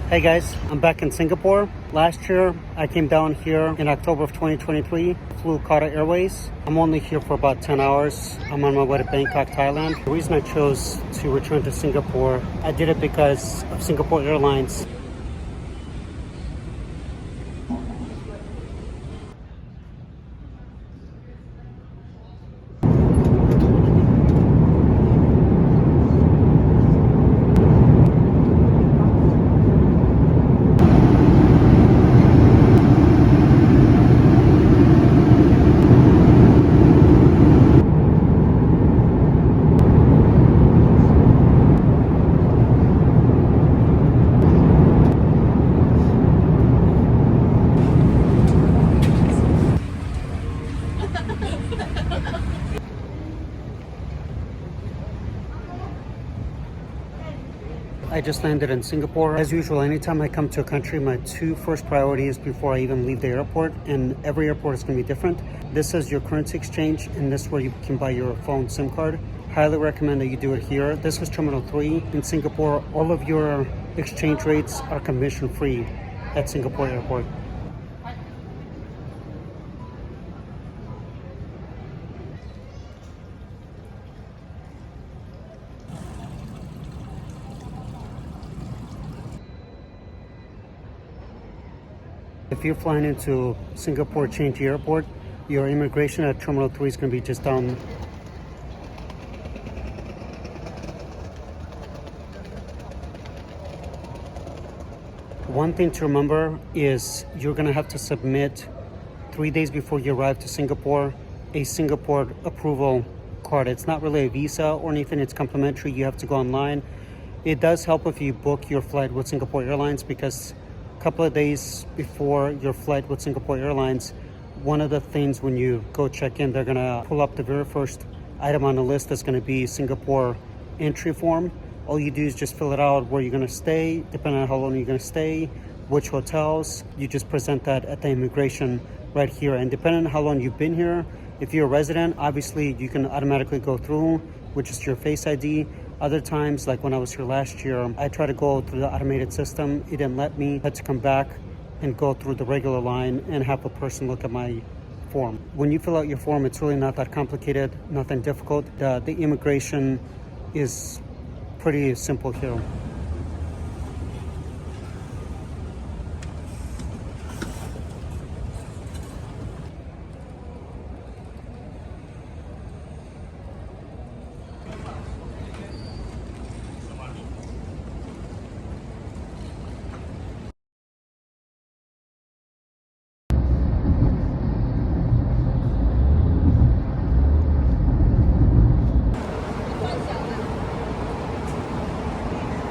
Hey guys, I'm back in Singapore. Last year, I came down here in October of 2023, flew TADA Airways. I'm only here for about 10 hours. I'm on my way to Bangkok, Thailand. The reason I chose to return to Singapore, I did it because of Singapore Airlines. I just landed in Singapore. As usual, anytime I come to a country, my two first priorities before I even leave the airport, and every airport is going to be different. This is your currency exchange, and this is where you can buy your phone SIM card. Highly recommend that you do it here. This is Terminal 3 in Singapore. All of your exchange rates are commission free at Singapore Airport. If you're flying into Singapore Changi Airport, your immigration at Terminal 3 is going to be just down. One thing to remember is you're going to have to submit 3 days before you arrive to Singapore a Singapore approval card. It's not really a visa or anything, it's complimentary. You have to go online. It does help if you book your flight with Singapore Airlines, because a couple of days before your flight with Singapore Airlines, one of the things when you go check in, they're going to pull up the very first item on the list that's going to be Singapore entry form. All you do is just fill it out, where you're going to stay, depending on how long you're going to stay, which hotels. You just present that at the immigration right here. And depending on how long you've been here, if you're a resident, obviously you can automatically go through, which is your Face ID. Other times, like when I was here last year, I tried to go through the automated system. It didn't let me. I had to come back and go through the regular line and have a person look at my form. When you fill out your form, it's really not that complicated, nothing difficult. The immigration is pretty simple here.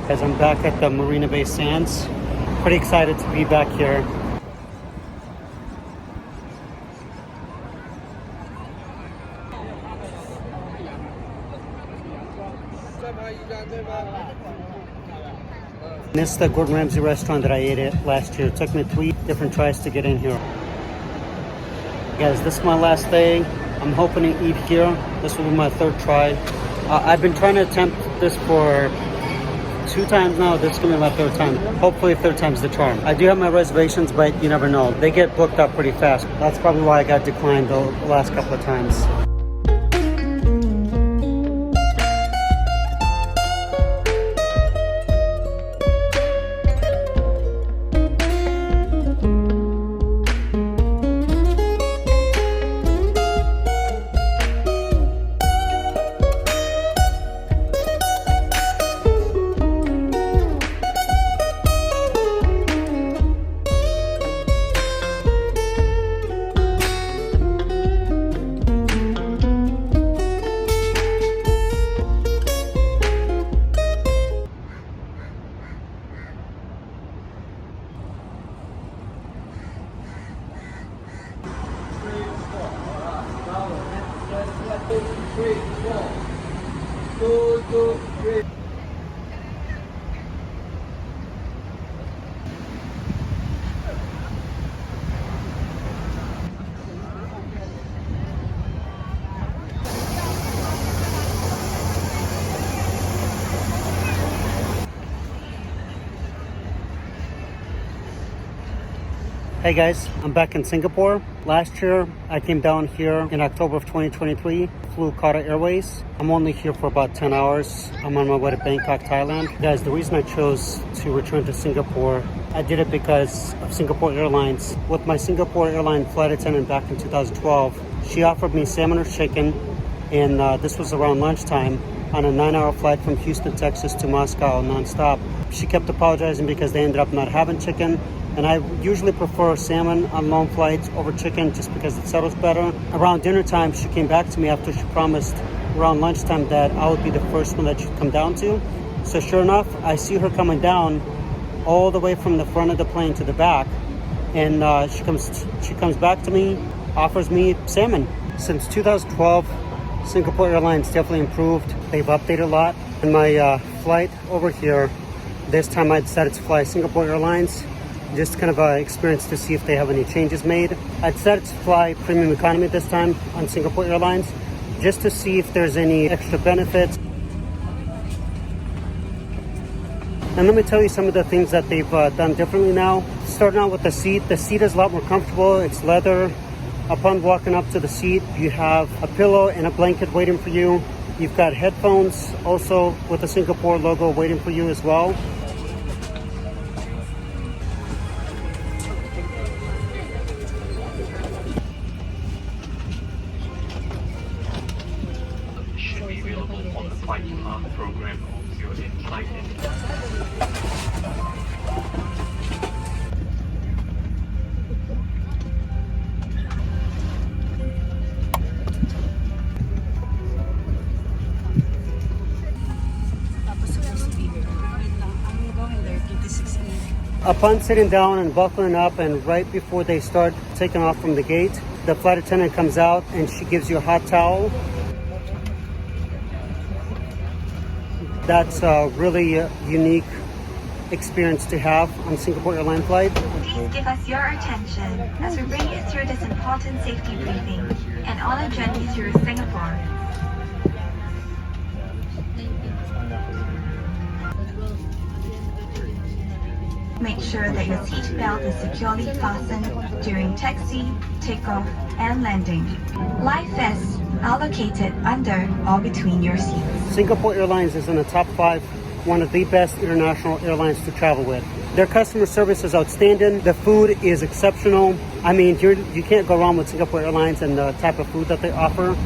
As I'm back at the Marina Bay Sands, pretty excited to be back here. This is the Gordon Ramsay restaurant that I ate at last year. It took me 3 different tries to get in here. Guys, this is my last day. I'm hoping to eat here. This will be my 3rd try. I've been trying to attempt this for 2 times now. This is going to be my 3rd time. Hopefully 3rd time's the charm. I do have my reservations, but you never know. They get booked up pretty fast. That's probably why I got declined the last couple of times. Hey guys, I'm back in Singapore. Last year, I came down here in October of 2023, flew TADA Airways. I'm only here for about 10 hours. I'm on my way to Bangkok, Thailand. Guys, the reason I chose to return to Singapore, I did it because of Singapore Airlines. With my Singapore airline flight attendant back in 2012, she offered me salmon or chicken, and this was around lunchtime on a 9-hour flight from Houston, Texas to Moscow nonstop. She kept apologizing because they ended up not having chicken. And I usually prefer salmon on long flights over chicken just because it settles better. Around dinner time, she came back to me after she promised around lunchtime that I would be the first one that she'd come down to. So sure enough, I see her coming down all the way from the front of the plane to the back. And she comes back to me, offers me salmon. Since 2012, Singapore Airlines definitely improved. They've updated a lot. In my flight over here, this time I decided to fly Singapore Airlines. Just kind of an experience to see if they have any changes made. I decided to fly premium economy this time on Singapore Airlines just to see if there's any extra benefits. And let me tell you some of the things that they've done differently now. Starting out with the seat is a lot more comfortable. It's leather. Upon walking up to the seat, you have a pillow and a blanket waiting for you. You've got headphones also with the Singapore logo waiting for you as well. Should be available on the flight program of your in-flight. Upon sitting down and buckling up, and right before they start taking off from the gate, the flight attendant comes out and she gives you a hot towel. That's a really unique experience to have on Singapore Airline flight. Please give us your attention as we bring you through this important safety briefing and on a journey through Singapore. Make sure that your seat belt is securely fastened during taxi, takeoff, and landing. Life vests are located under or between your seats. Singapore Airlines is in the top 5, one of the best international airlines to travel with. Their customer service is outstanding. The food is exceptional. I mean, you can't go wrong with Singapore Airlines and the type of food that they offer.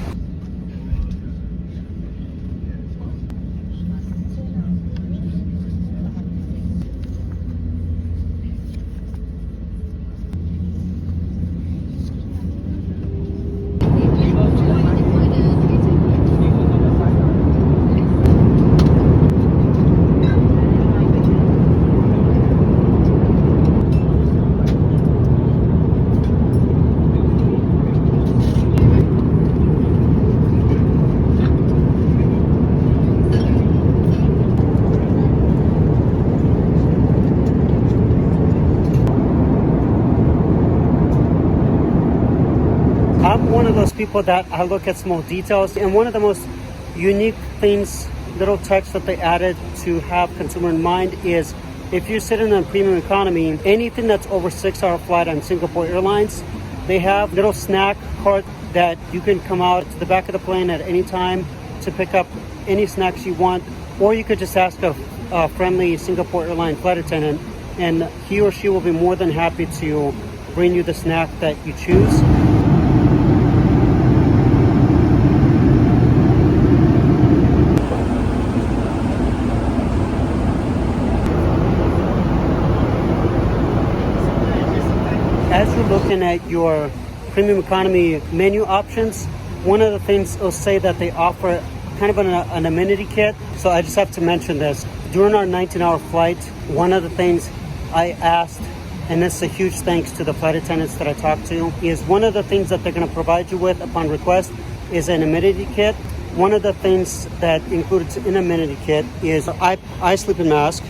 I'm one of those people that I look at small details, and one of the most unique things, little text that they added to have consumer in mind is if you're sitting in premium economy, anything that's over 6-hour flight on Singapore Airlines, they have little snack cart that you can come out to the back of the plane at any time to pick up any snacks you want, or you could just ask a friendly Singapore Airline flight attendant and he or she will be more than happy to bring you the snack that you choose. As you're looking at your premium economy menu options, one of the things it'll say that they offer kind of an amenity kit. So I just have to mention this. During our 19-hour flight, one of the things I asked, and this is a huge thanks to the flight attendants that I talked to, is one of the things that they're going to provide you with upon request is an amenity kit. One of the things that included in an amenity kit is eye sleeping mask.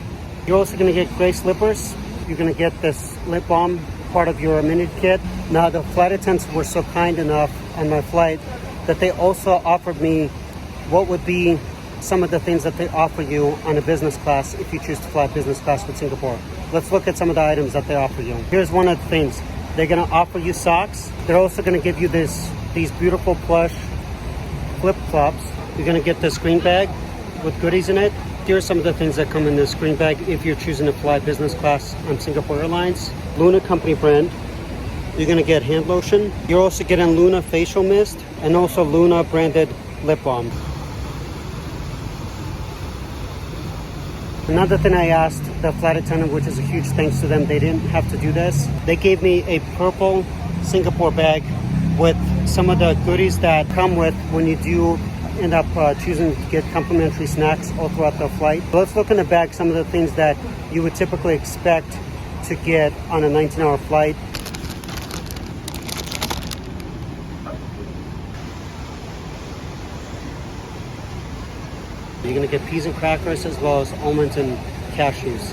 You're also going to get gray slippers. You're going to get this lip balm, part of your amenity kit. Now, the flight attendants were so kind enough on my flight that they also offered me what would be some of the things that they offer you on a business class if you choose to fly business class with Singapore. Let's look at some of the items that they offer you. Here's one of the things. they're gonna offer you socks. They're also gonna give you these beautiful plush flip-flops. You're gonna get the screen bag with goodies in it. Here are some of the things that come in this screen bag if you're choosing to fly business class on Singapore Airlines. Luna company brand. You're gonna get hand lotion. You're also getting Luna facial mist and also Luna branded lip balm. Another thing I asked the flight attendant, which is a huge thanks to them, they didn't have to do this. They gave me a purple Singapore bag with some of the goodies that come with when you do end up choosing to get complimentary snacks all throughout the flight. Let's look in the bag, some of the things that you would typically expect to get on a 19-hour flight. You're gonna get peas and crackers as well as almonds and cashews.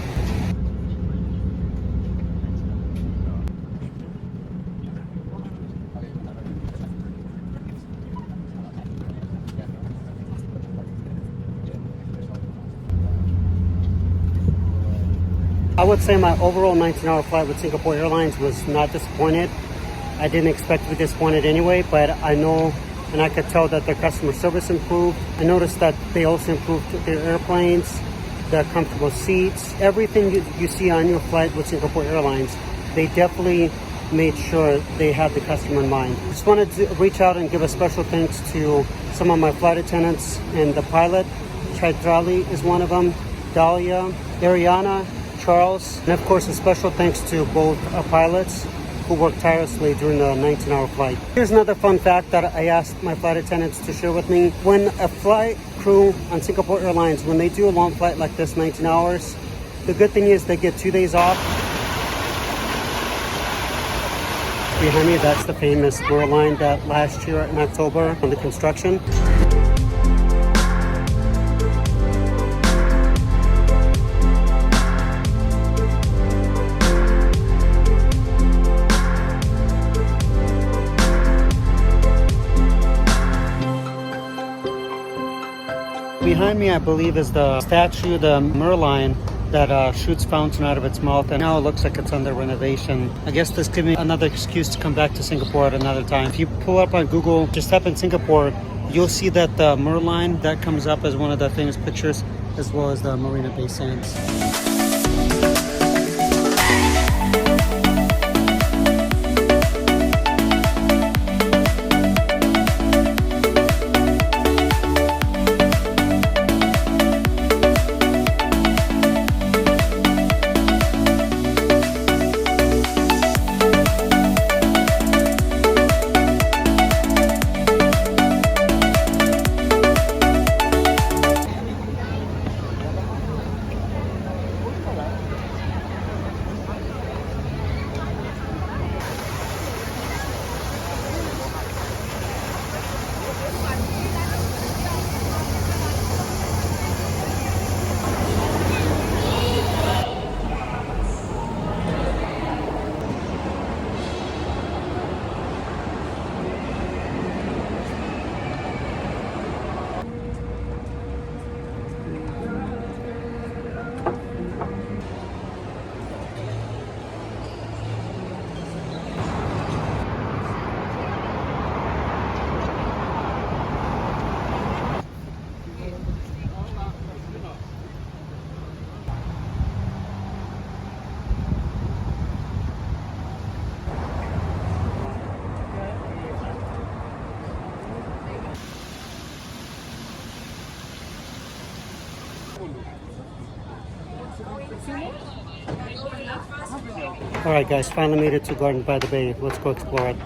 I would say my overall 19-hour flight with Singapore Airlines was not disappointed. I didn't expect to be disappointed anyway, but I know and I could tell that their customer service improved. I noticed that they also improved their airplanes, the comfortable seats, everything you see on your flight with Singapore Airlines. They definitely made sure they had the customer in mind. Just wanted to reach out and give a special thanks to some of my flight attendants and the pilot. Chaitrali is one of them, Dahlia, Ariana, Charles, and of course a special thanks to both pilots who worked tirelessly during the 19-hour flight. Here's another fun fact that I asked my flight attendants to share with me. When a flight crew on Singapore Airlines, when they do a long flight like this, 19 hours, the good thing is they get 2 days off. Behind me, that's the famous Merlion that last year in October on the construction. Behind me, I believe, is the statue, the Merlion, that shoots fountain out of its mouth, and now it looks like it's under renovation. I guess this gives me another excuse to come back to Singapore at another time. If you pull up on Google, just type in Singapore, you'll see that the Merlion, that comes up as one of the famous pictures, as well as the Marina Bay Sands. All right, guys, finally made it to Garden by the Bay. Let's go explore it.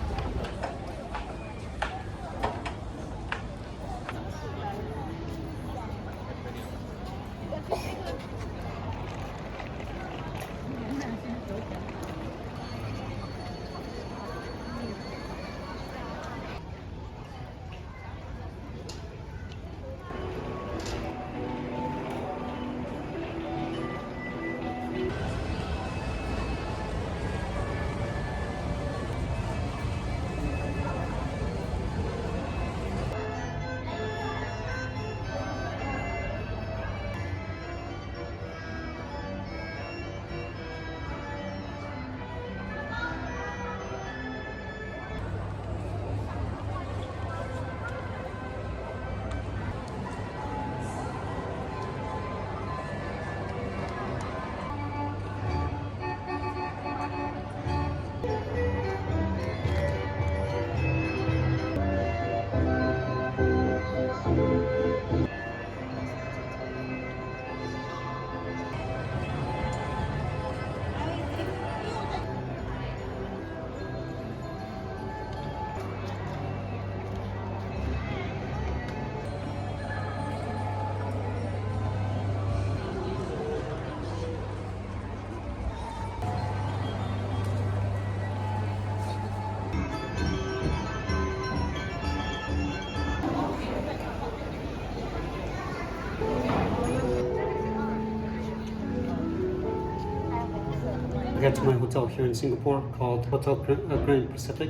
I got to my hotel here in Singapore called Hotel Grand Pacific.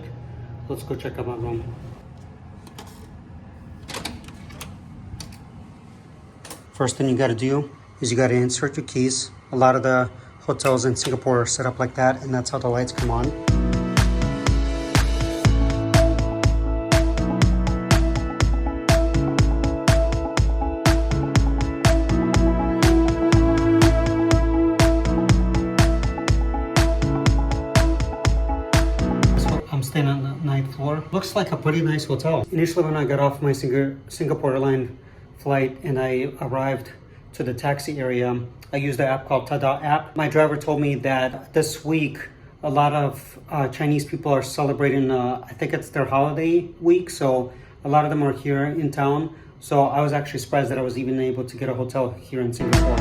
Let's go check out my room. First thing you got to do is you got to insert your keys. A lot of the hotels in Singapore are set up like that, and that's how the lights come on. I'm staying on the 9th floor. Looks like a pretty nice hotel. Initially, when I got off my Singapore airline flight and I arrived to the taxi area, I used the app called TADA App. My driver told me that this week a lot of Chinese people are celebrating, I think it's their holiday week, so a lot of them are here in town. So I was actually surprised that I was even able to get a hotel here in Singapore.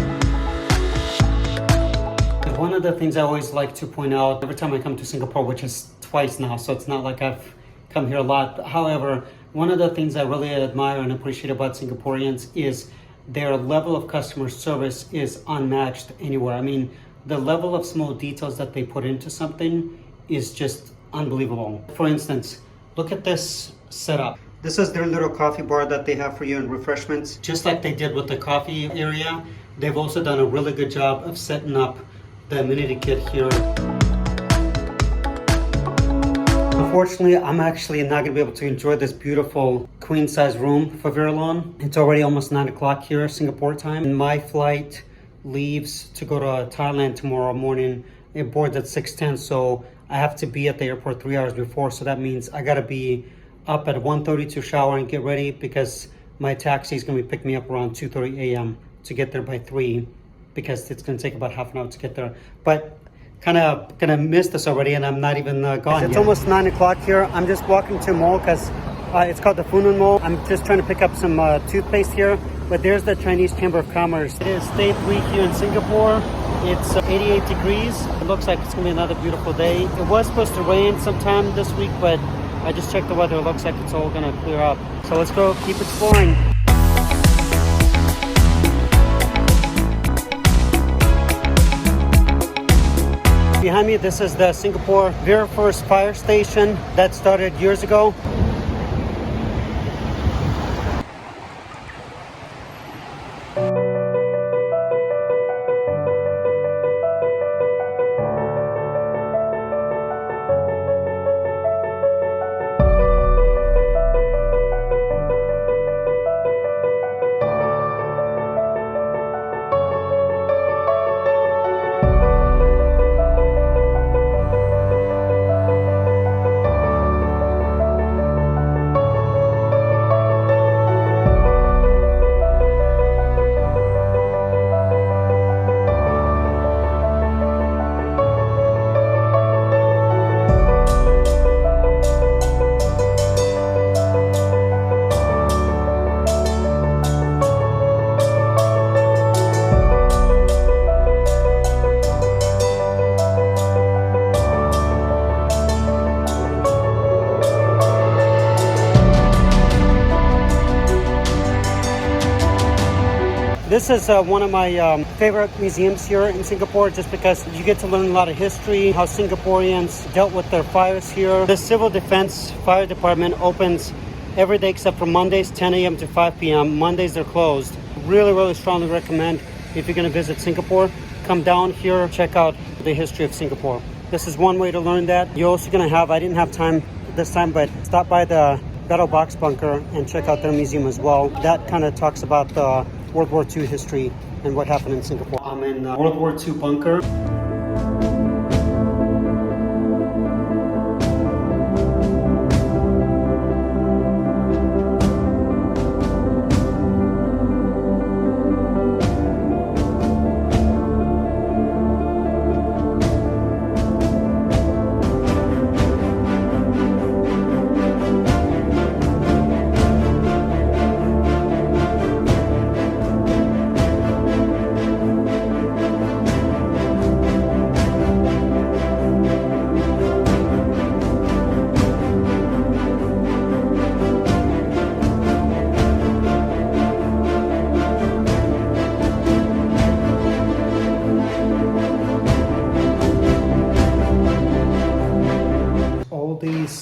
One of the things I always like to point out every time I come to Singapore, which is twice now, so it's not like I've come here a lot. However, one of the things I really admire and appreciate about Singaporeans is their level of customer service is unmatched anywhere. I mean, the level of small details that they put into something is just unbelievable. For instance, look at this setup. This is their little coffee bar that they have for you and refreshments. Just like they did with the coffee area, they've also done a really good job of setting up the amenity kit here. Unfortunately, I'm actually not gonna be able to enjoy this beautiful queen size room for very long. It's already almost 9 o'clock here, Singapore time. And my flight leaves to go to Thailand tomorrow morning. It boards at 6:10, so I have to be at the airport 3 hours before. So that means I gotta be up at 1:30 to shower and get ready because my taxi is gonna be picking me up around 2:30 a.m. to get there by 3 because it's gonna take about half an hour to get there. But kind of gonna miss this already, and I'm not even gone yet. It's almost 9 o'clock here. I'm just walking to a mall because it's called the Funan Mall. I'm just trying to pick up some toothpaste here, but there's the Chinese Chamber of Commerce. It is day 3 here in Singapore. It's 88 degrees. It looks like it's gonna be another beautiful day. It was supposed to rain sometime this week, but I just checked the weather. It looks like it's all gonna clear up. So let's go keep exploring. Behind me, this is the Singapore very first fire station that started years ago. This is one of my favorite museums here in Singapore just because you get to learn a lot of history, how Singaporeans dealt with their fires here. The Civil Defense Fire Department opens every day except for Mondays, 10 a.m. to 5 p.m. Mondays they're closed. Really strongly recommend if you're going to visit Singapore, come down here, check out the history of Singapore. This is one way to learn that. You're also going to have, I didn't have time this time, but stop by the Battle Box Bunker and check out their museum as well. That kind of talks about the World War II history and what happened in Singapore. I'm in World War II bunker.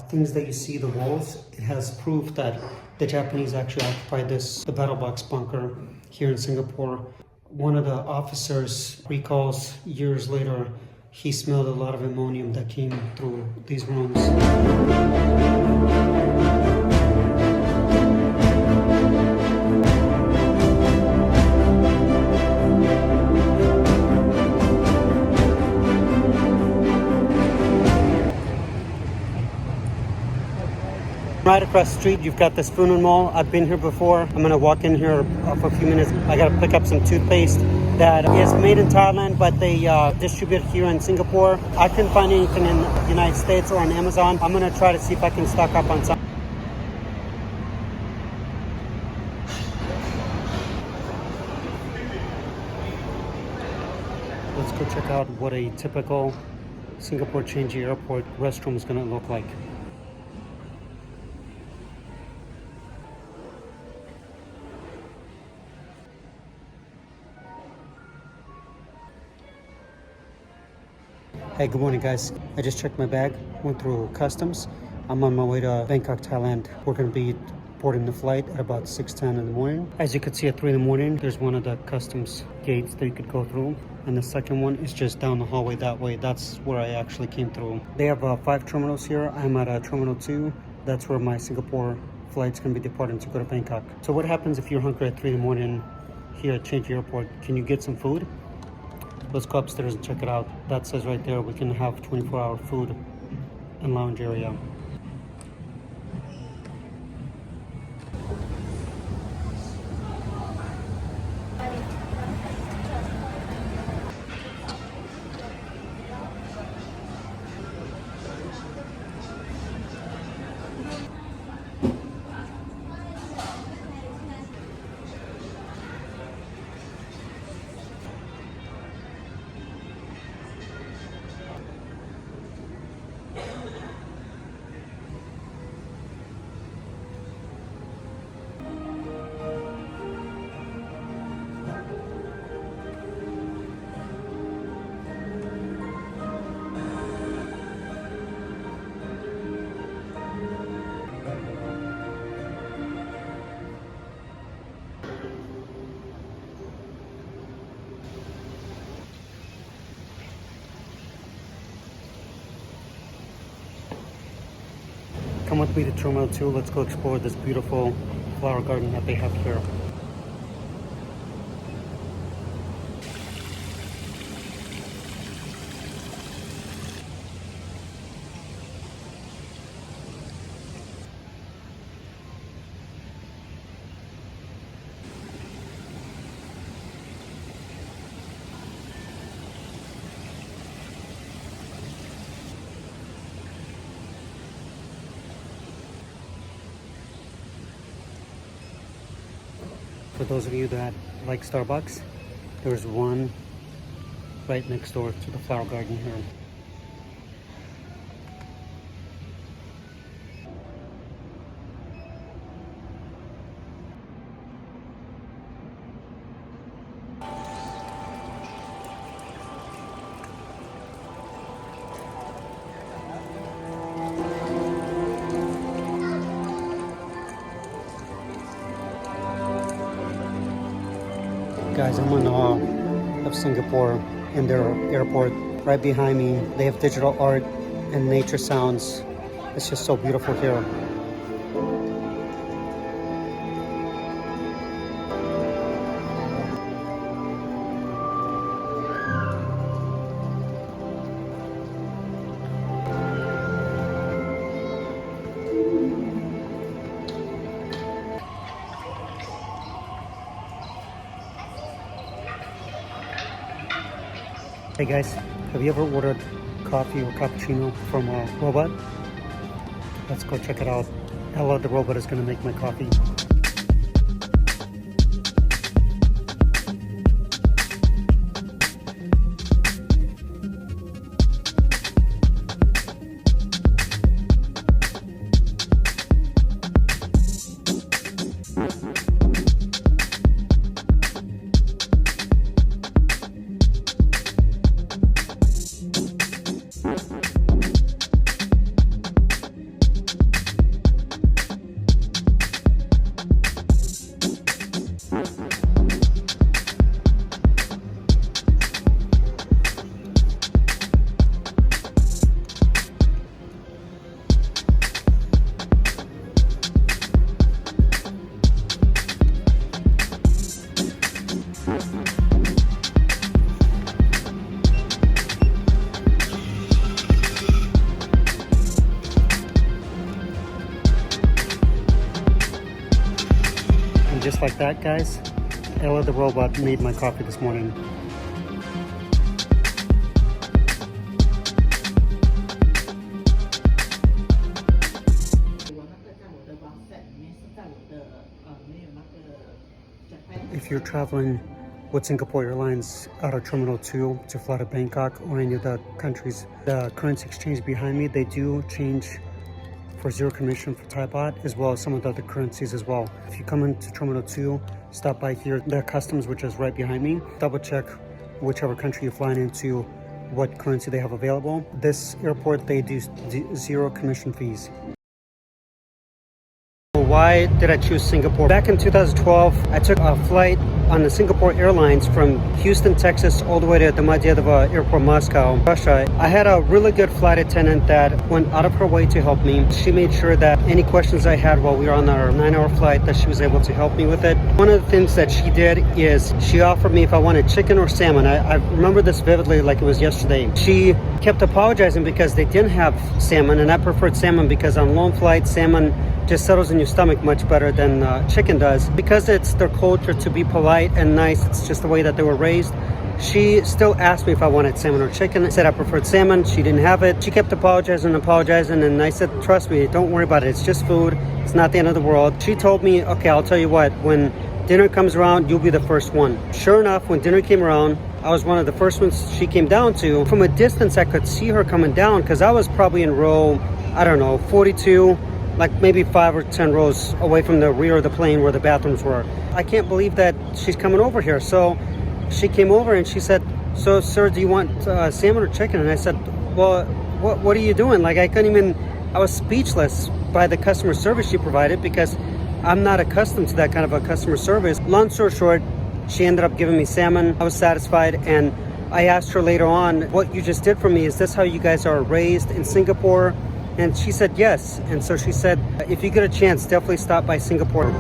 things that you see, the walls, it has proof that the Japanese actually occupied the battle box bunker here in Singapore. One of the officers recalls years later, he smelled a lot of ammonium that came through these rooms. Right across the street, you've got this Funan Mall. I've been here before. I'm gonna walk in here for a few minutes. I gotta pick up some toothpaste that is made in Thailand, but they distribute here in Singapore. I couldn't find anything in the United States or on Amazon. I'm gonna try to see if I can stock up on some. Let's go check out what a typical Singapore Changi Airport restroom is gonna look like. Hey, good morning guys. I just checked my bag, went through customs. I'm on my way to Bangkok, Thailand. We're gonna be boarding the flight at about 6:10 in the morning. As you can see at 3 in the morning, there's one of the customs gates that you could go through. And the second one is just down the hallway that way. That's where I actually came through. They have 5 terminals here. I'm at Terminal 2. That's where my Singapore flight's gonna be departing to go to Bangkok. So what happens if you're hungry at 3 in the morning here at Changi Airport? Can you get some food? Let's go upstairs and check it out. That says right there we can have 24-hour food and lounge area. Come with me to Terminal 2. Let's go explore this beautiful flower garden that they have here. For those of you that like Starbucks, there's one right next door to the flower garden here. Guys, I'm in awe of Singapore and their airport. Right behind me, they have digital art and nature sounds. It's just so beautiful here. Hey guys, have you ever ordered coffee or cappuccino from a robot? Let's go check it out. Ella the robot is gonna make my coffee. just like that, guys, Ella the robot made my coffee this morning. If you're traveling with Singapore Airlines out of Terminal 2 to fly to Bangkok or any of the countries, the currency exchange behind me, they do change for zero commission for Thai baht, as well as some of the other currencies as well. If you come into Terminal 2, stop by here, the customs, which is right behind me, double check whichever country you're flying into, what currency they have available. This airport, they do zero commission fees. Why did I choose Singapore? Back in 2012, I took a flight on the Singapore Airlines from Houston, Texas, all the way to Domodedovo Airport, Moscow, Russia. I had a really good flight attendant that went out of her way to help me. She made sure that any questions I had while we were on our 9-hour flight, that she was able to help me with it. One of the things that she did is she offered me if I wanted chicken or salmon. I remember this vividly like it was yesterday. She kept apologizing because they didn't have salmon, and I preferred salmon because on long flights, salmon just settles in your stomach much better than chicken does. Because it's their culture to be polite and nice, it's just the way that they were raised. She still asked me if I wanted salmon or chicken. I said I preferred salmon. She didn't have it. She kept apologizing, and I said, trust me, don't worry about it. It's just food. It's not the end of the world. She told me, okay, I'll tell you what, when dinner comes around, you'll be the first one. Sure enough, when dinner came around, I was one of the first ones she came down to. From a distance, I could see her coming down because I was probably in row, I don't know, 42, like maybe 5 or 10 rows away from the rear of the plane where the bathrooms were. I can't believe that she's coming over here. So she came over and she said, so sir, do you want salmon or chicken? And I said, well, what are you doing? Like I was speechless by the customer service she provided because I'm not accustomed to that kind of a customer service. Long story short, she ended up giving me salmon. I was satisfied, and I asked her later on, what you just did for me, is this how you guys are raised in Singapore? And she said yes. And so she said, if you get a chance, definitely stop by Singapore.